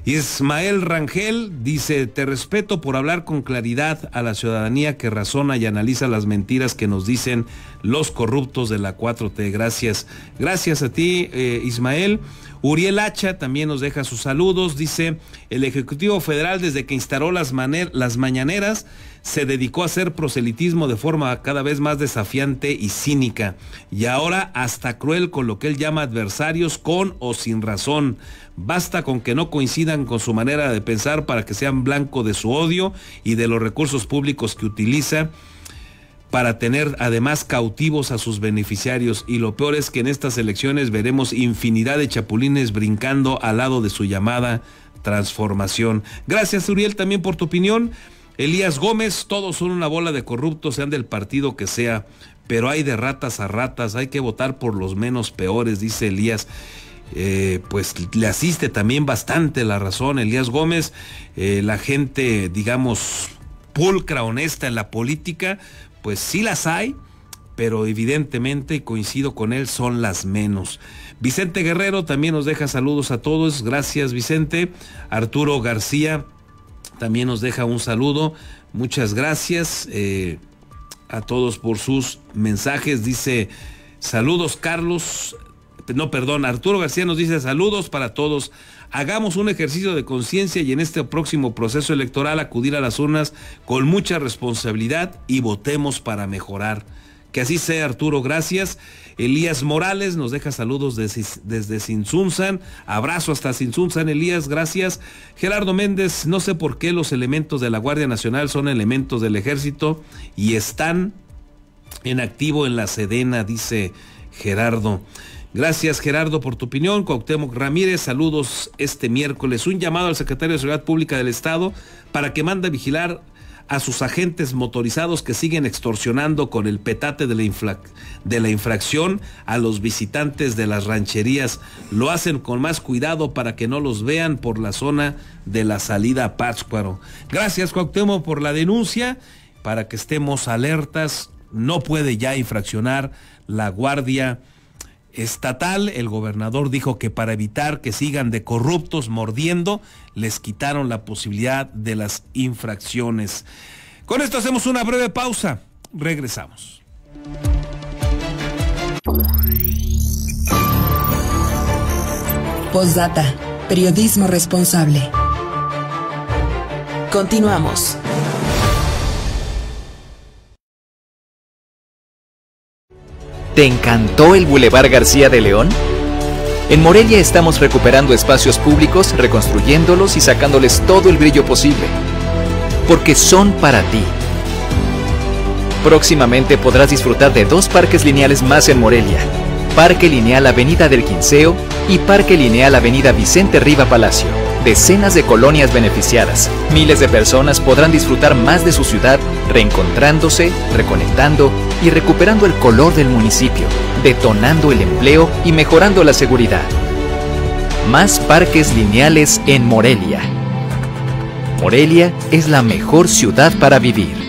Ismael Rangel dice, te respeto por hablar con claridad a la ciudadanía que razona y analiza las mentiras que nos dicen los corruptos de la 4T. Gracias. Gracias a ti, Ismael. Uriel Hacha también nos deja sus saludos. Dice, el Ejecutivo Federal desde que instaló las mañaneras se dedicó a hacer proselitismo de forma cada vez más desafiante y cínica. Y ahora hasta cruel con lo que él llama adversarios con o sin razón. Basta con que no coincidan con su manera de pensar para que sean blanco de su odio y de los recursos públicos que utiliza para tener además cautivos a sus beneficiarios. Y lo peor es que en estas elecciones veremos infinidad de chapulines brincando al lado de su llamada transformación. Gracias, Uriel, también por tu opinión. Elías Gómez, todos son una bola de corruptos, sean del partido que sea, pero hay de ratas a ratas, hay que votar por los menos peores, dice Elías. Pues le asiste también bastante la razón, Elías Gómez. La gente, digamos, pulcra, honesta en la política, pues sí las hay, pero evidentemente, y coincido con él, son las menos. Vicente Guerrero también nos deja saludos a todos, gracias Vicente. Arturo García también nos deja un saludo, muchas gracias a todos por sus mensajes. Dice, saludos Carlos, Arturo García nos dice, saludos para todos, hagamos un ejercicio de conciencia y en este próximo proceso electoral acudir a las urnas con mucha responsabilidad y votemos para mejorar. Que así sea, Arturo, gracias. Elías Morales nos deja saludos desde Sinsunzan, abrazo hasta Sinsunzan, Elías, gracias. Gerardo Méndez, no sé por qué los elementos de la Guardia Nacional son elementos del Ejército y están en activo en la Sedena, dice Gerardo. Gracias, Gerardo, por tu opinión. Cuauhtémoc Ramírez, saludos este miércoles. Un llamado al secretario de Seguridad Pública del Estado para que mande a vigilar a sus agentes motorizados que siguen extorsionando con el petate de la infracción a los visitantes de las rancherías. Lo hacen con más cuidado para que no los vean por la zona de la salida a Pátzcuaro. Gracias, Cuauhtémoc, por la denuncia, para que estemos alertas. No puede ya infraccionar la Guardia Estatal. El gobernador dijo que para evitar que sigan de corruptos mordiendo, les quitaron la posibilidad de las infracciones. Con esto hacemos una breve pausa. Regresamos. Postdata, periodismo responsable. Continuamos. ¿Te encantó el Boulevard García de León? En Morelia estamos recuperando espacios públicos, reconstruyéndolos y sacándoles todo el brillo posible. Porque son para ti. Próximamente podrás disfrutar de 2 parques lineales más en Morelia. Parque Lineal Avenida del Quinceo y Parque Lineal Avenida Vicente Riva Palacio. Decenas de colonias beneficiadas. Miles de personas podrán disfrutar más de su ciudad, reencontrándose, reconectando y recuperando el color del municipio, detonando el empleo y mejorando la seguridad. Más parques lineales en Morelia. Morelia es la mejor ciudad para vivir.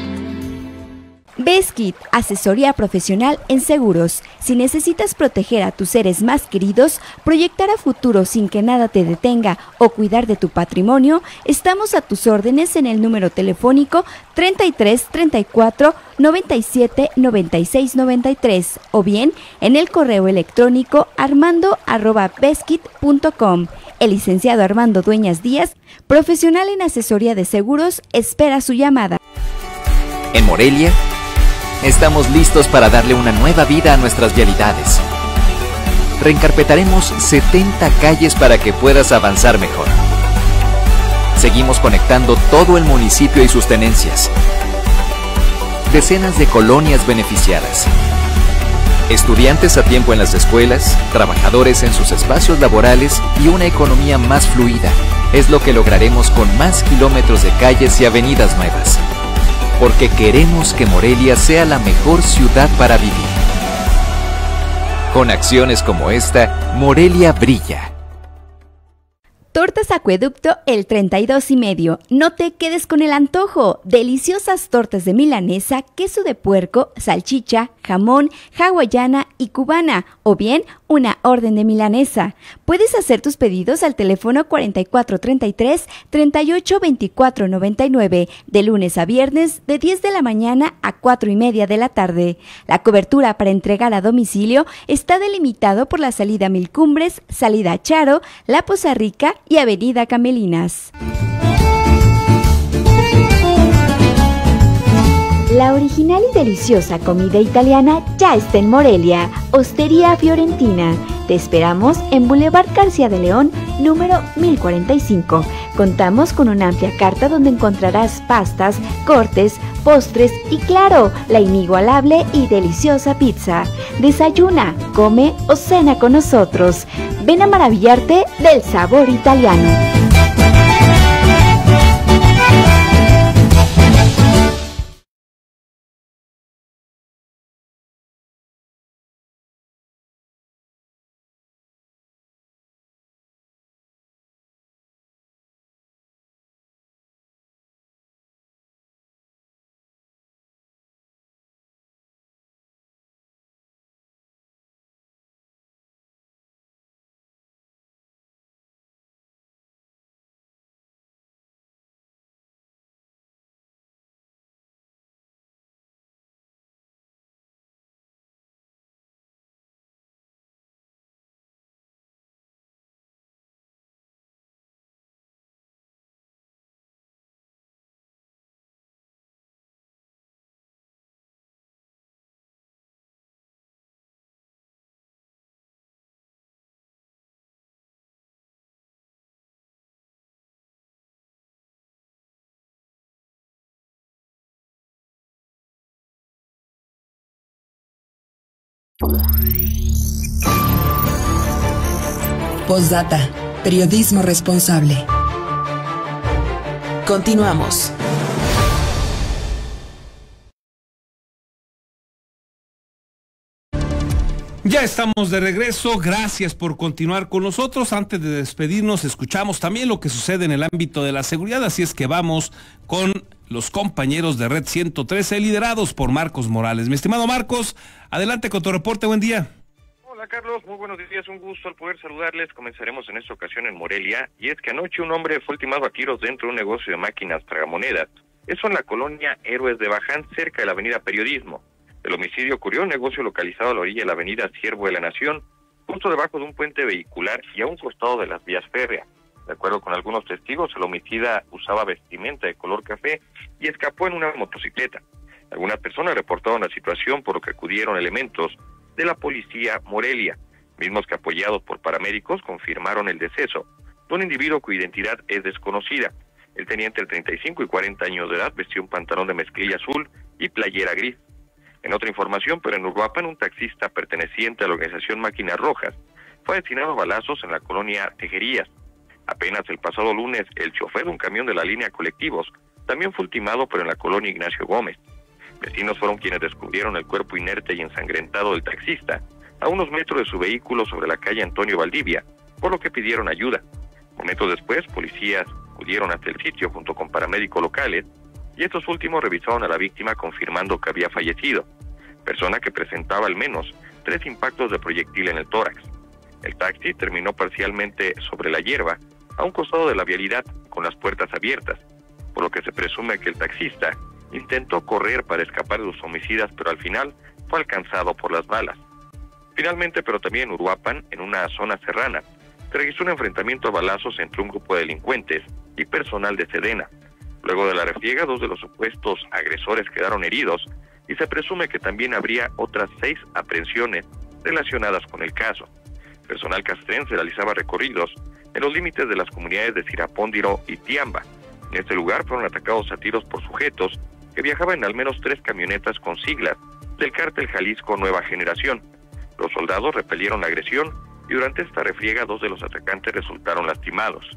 Beskid, asesoría profesional en seguros. Si necesitas proteger a tus seres más queridos, proyectar a futuro sin que nada te detenga o cuidar de tu patrimonio, estamos a tus órdenes en el número telefónico 33 34 97 96 93 o bien en el correo electrónico armando@beskid.com. El licenciado Armando Dueñas Díaz, profesional en asesoría de seguros, espera su llamada. En Morelia, estamos listos para darle una nueva vida a nuestras vialidades. Reencarpetaremos 70 calles para que puedas avanzar mejor. Seguimos conectando todo el municipio y sus tenencias. Decenas de colonias beneficiadas. Estudiantes a tiempo en las escuelas, trabajadores en sus espacios laborales y una economía más fluida. Es lo que lograremos con más kilómetros de calles y avenidas nuevas. Porque queremos que Morelia sea la mejor ciudad para vivir. Con acciones como esta, Morelia brilla. Tortas Acueducto el 32 y medio. No te quedes con el antojo. Deliciosas tortas de milanesa, queso de puerco, salchicha, jamón, hawaiana y cubana, o bien una orden de milanesa. Puedes hacer tus pedidos al teléfono 4433 382499 de lunes a viernes de 10 de la mañana a 4:30 de la tarde. La cobertura para entregar a domicilio está delimitado por la salida Mil Cumbres, salida Charo, La Poza Rica y Avenida Camelinas. La original y deliciosa comida italiana ya está en Morelia. Ostería Fiorentina. Te esperamos en Boulevard García de León, número 1045. Contamos con una amplia carta donde encontrarás pastas, cortes, postres y, claro, la inigualable y deliciosa pizza. Desayuna, come o cena con nosotros. Ven a maravillarte del sabor italiano. Postdata. Periodismo responsable. Continuamos. Ya estamos de regreso, gracias por continuar con nosotros. Antes de despedirnos, escuchamos también lo que sucede en el ámbito de la seguridad, así es que vamos con los compañeros de Red 113, liderados por Marcos Morales. Mi estimado Marcos, adelante con tu reporte, buen día. Hola Carlos, muy buenos días, un gusto al poder saludarles. Comenzaremos en esta ocasión en Morelia, y es que anoche un hombre fue ultimado a tiros dentro de un negocio de máquinas tragamonedas. Eso en la colonia Héroes de Baján, cerca de la avenida Periodismo. El homicidio ocurrió en un negocio localizado a la orilla de la avenida Siervo de la Nación, justo debajo de un puente vehicular y a un costado de las vías férreas. De acuerdo con algunos testigos, el homicida usaba vestimenta de color café y escapó en una motocicleta. Algunas personas reportaron la situación, por lo que acudieron elementos de la policía Morelia, mismos que, apoyados por paramédicos, confirmaron el deceso de un individuo cuya identidad es desconocida. Él tenía entre 35 y 40 años de edad, vestía un pantalón de mezclilla azul y playera gris. En otra información, pero en Uruapan, un taxista perteneciente a la organización Máquinas Rojas fue destinado a balazos en la colonia Tejerías. Apenas el pasado lunes, el chofer de un camión de la línea Colectivos también fue ultimado, pero en la colonia Ignacio Gómez. Vecinos fueron quienes descubrieron el cuerpo inerte y ensangrentado del taxista a unos metros de su vehículo sobre la calle Antonio Valdivia, por lo que pidieron ayuda. Momentos después, policías acudieron hasta el sitio junto con paramédicos locales, y estos últimos revisaron a la víctima confirmando que había fallecido, persona que presentaba al menos 3 impactos de proyectil en el tórax. El taxi terminó parcialmente sobre la hierba, a un costado de la vialidad, con las puertas abiertas, por lo que se presume que el taxista intentó correr para escapar de los homicidas, pero al final fue alcanzado por las balas. Finalmente, pero también en Uruapan, en una zona serrana, se registró un enfrentamiento a balazos entre un grupo de delincuentes y personal de Sedena. Luego de la refriega, 2 de los supuestos agresores quedaron heridos y se presume que también habría otras 6 aprehensiones relacionadas con el caso. Personal castrense realizaba recorridos en los límites de las comunidades de Sirapóndiro y Tiamba. En este lugar fueron atacados a tiros por sujetos que viajaban en al menos 3 camionetas con siglas del cártel Jalisco Nueva Generación. Los soldados repelieron la agresión y durante esta refriega 2 de los atacantes resultaron lastimados.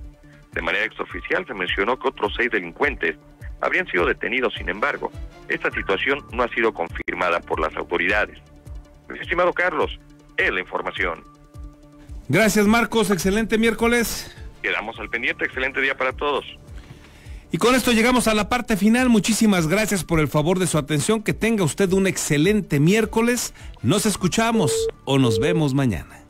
De manera extraoficial se mencionó que otros 6 delincuentes habrían sido detenidos. Sin embargo, esta situación no ha sido confirmada por las autoridades. Mi estimado Carlos, es la información. Gracias, Marcos, excelente miércoles. Quedamos al pendiente, excelente día para todos. Y con esto llegamos a la parte final. Muchísimas gracias por el favor de su atención. Que tenga usted un excelente miércoles. Nos escuchamos o nos vemos mañana.